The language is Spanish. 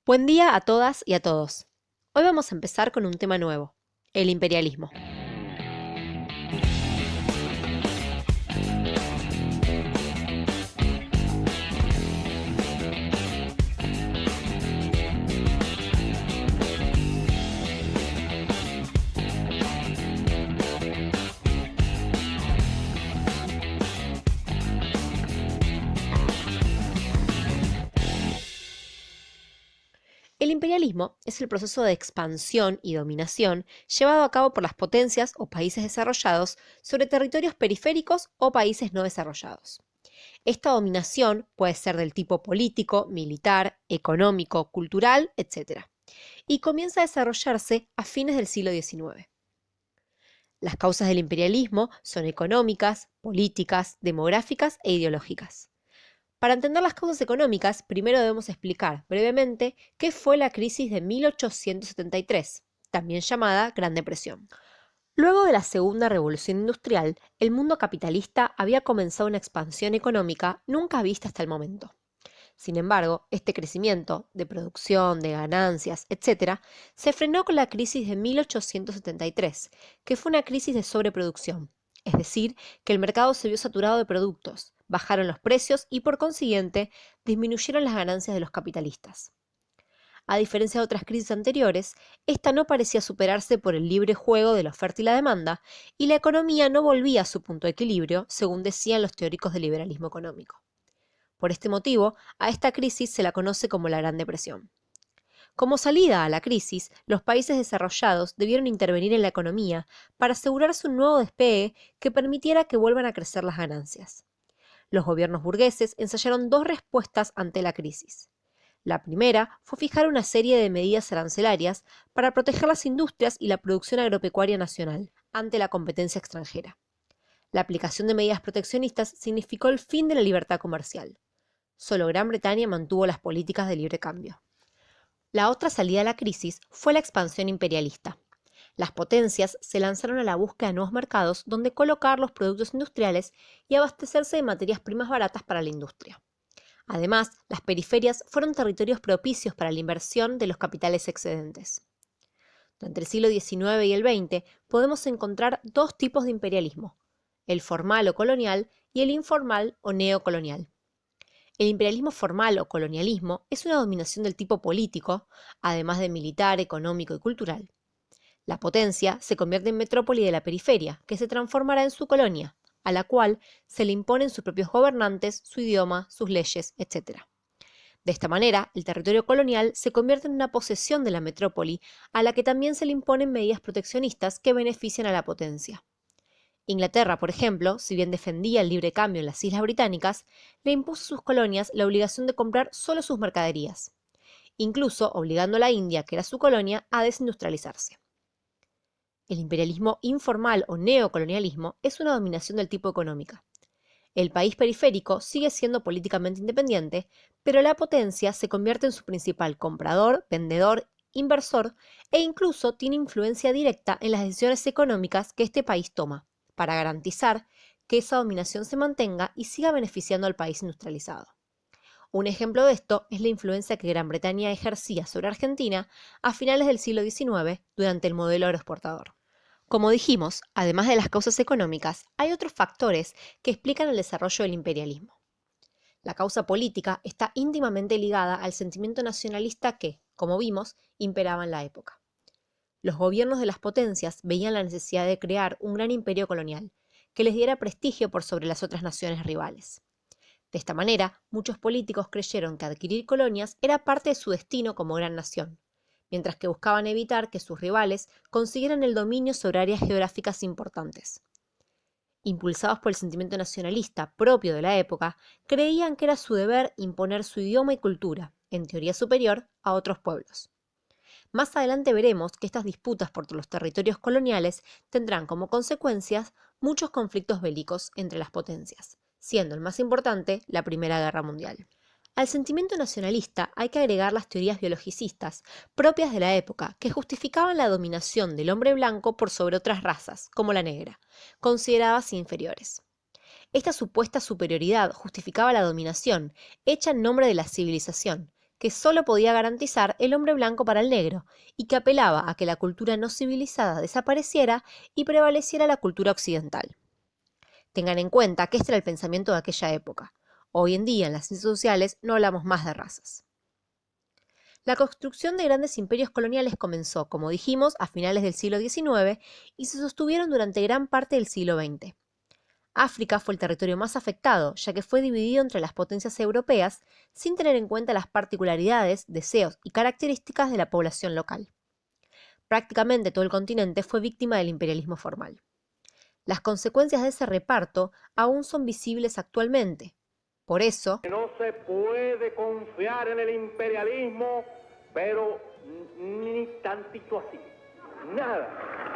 Buen día a todas y a todos. Hoy vamos a empezar con un tema nuevo, el imperialismo. El imperialismo es el proceso de expansión y dominación llevado a cabo por las potencias o países desarrollados sobre territorios periféricos o países no desarrollados. Esta dominación puede ser del tipo político, militar, económico, cultural, etc. Y comienza a desarrollarse a fines del siglo XIX. Las causas del imperialismo son económicas, políticas, demográficas e ideológicas. Para entender las causas económicas, primero debemos explicar brevemente qué fue la crisis de 1873, también llamada Gran Depresión. Luego de la Segunda Revolución Industrial, el mundo capitalista había comenzado una expansión económica nunca vista hasta el momento. Sin embargo, este crecimiento de producción, de ganancias, etc., se frenó con la crisis de 1873, que fue una crisis de sobreproducción, es decir, que el mercado se vio saturado de productos, bajaron los precios y por consiguiente disminuyeron las ganancias de los capitalistas. A diferencia de otras crisis anteriores, esta no parecía superarse por el libre juego de la oferta y la demanda, y la economía no volvía a su punto de equilibrio, según decían los teóricos del liberalismo económico. Por este motivo, a esta crisis se la conoce como la Gran Depresión. Como salida a la crisis, los países desarrollados debieron intervenir en la economía para asegurarse un nuevo despegue que permitiera que vuelvan a crecer las ganancias. Los gobiernos burgueses ensayaron dos respuestas ante la crisis. La primera fue fijar una serie de medidas arancelarias para proteger las industrias y la producción agropecuaria nacional ante la competencia extranjera. La aplicación de medidas proteccionistas significó el fin de la libertad comercial. Solo Gran Bretaña mantuvo las políticas de libre cambio. La otra salida a la crisis fue la expansión imperialista. Las potencias se lanzaron a la búsqueda de nuevos mercados donde colocar los productos industriales y abastecerse de materias primas baratas para la industria. Además, las periferias fueron territorios propicios para la inversión de los capitales excedentes. Durante el siglo XIX y el XX podemos encontrar dos tipos de imperialismo, el formal o colonial y el informal o neocolonial. El imperialismo formal o colonialismo es una dominación del tipo político, además de militar, económico y cultural. La potencia se convierte en metrópoli de la periferia, que se transformará en su colonia, a la cual se le imponen sus propios gobernantes, su idioma, sus leyes, etc. De esta manera, el territorio colonial se convierte en una posesión de la metrópoli, a la que también se le imponen medidas proteccionistas que benefician a la potencia. Inglaterra, por ejemplo, si bien defendía el libre cambio en las Islas Británicas, le impuso a sus colonias la obligación de comprar solo sus mercaderías, incluso obligando a la India, que era su colonia, a desindustrializarse. El imperialismo informal o neocolonialismo es una dominación del tipo económica. El país periférico sigue siendo políticamente independiente, pero la potencia se convierte en su principal comprador, vendedor, inversor e incluso tiene influencia directa en las decisiones económicas que este país toma, para garantizar que esa dominación se mantenga y siga beneficiando al país industrializado. Un ejemplo de esto es la influencia que Gran Bretaña ejercía sobre Argentina a finales del siglo XIX durante el modelo agroexportador. Como dijimos, además de las causas económicas, hay otros factores que explican el desarrollo del imperialismo. La causa política está íntimamente ligada al sentimiento nacionalista que, como vimos, imperaba en la época. Los gobiernos de las potencias veían la necesidad de crear un gran imperio colonial, que les diera prestigio por sobre las otras naciones rivales. De esta manera, muchos políticos creyeron que adquirir colonias era parte de su destino como gran nación, mientras que buscaban evitar que sus rivales consiguieran el dominio sobre áreas geográficas importantes. Impulsados por el sentimiento nacionalista propio de la época, creían que era su deber imponer su idioma y cultura, en teoría superior, a otros pueblos. Más adelante veremos que estas disputas por los territorios coloniales tendrán como consecuencias muchos conflictos bélicos entre las potencias, siendo el más importante la Primera Guerra Mundial. Al sentimiento nacionalista hay que agregar las teorías biologicistas propias de la época que justificaban la dominación del hombre blanco por sobre otras razas, como la negra, consideradas inferiores. Esta supuesta superioridad justificaba la dominación, hecha en nombre de la civilización, que solo podía garantizar el hombre blanco para el negro y que apelaba a que la cultura no civilizada desapareciera y prevaleciera la cultura occidental. Tengan en cuenta que este era el pensamiento de aquella época. Hoy en día en las ciencias sociales no hablamos más de razas. La construcción de grandes imperios coloniales comenzó, como dijimos, a finales del siglo XIX y se sostuvieron durante gran parte del siglo XX. África fue el territorio más afectado, ya que fue dividido entre las potencias europeas sin tener en cuenta las particularidades, deseos y características de la población local. Prácticamente todo el continente fue víctima del imperialismo formal. Las consecuencias de ese reparto aún son visibles actualmente. Por eso, no se puede confiar en el imperialismo, pero ni tantito así, nada.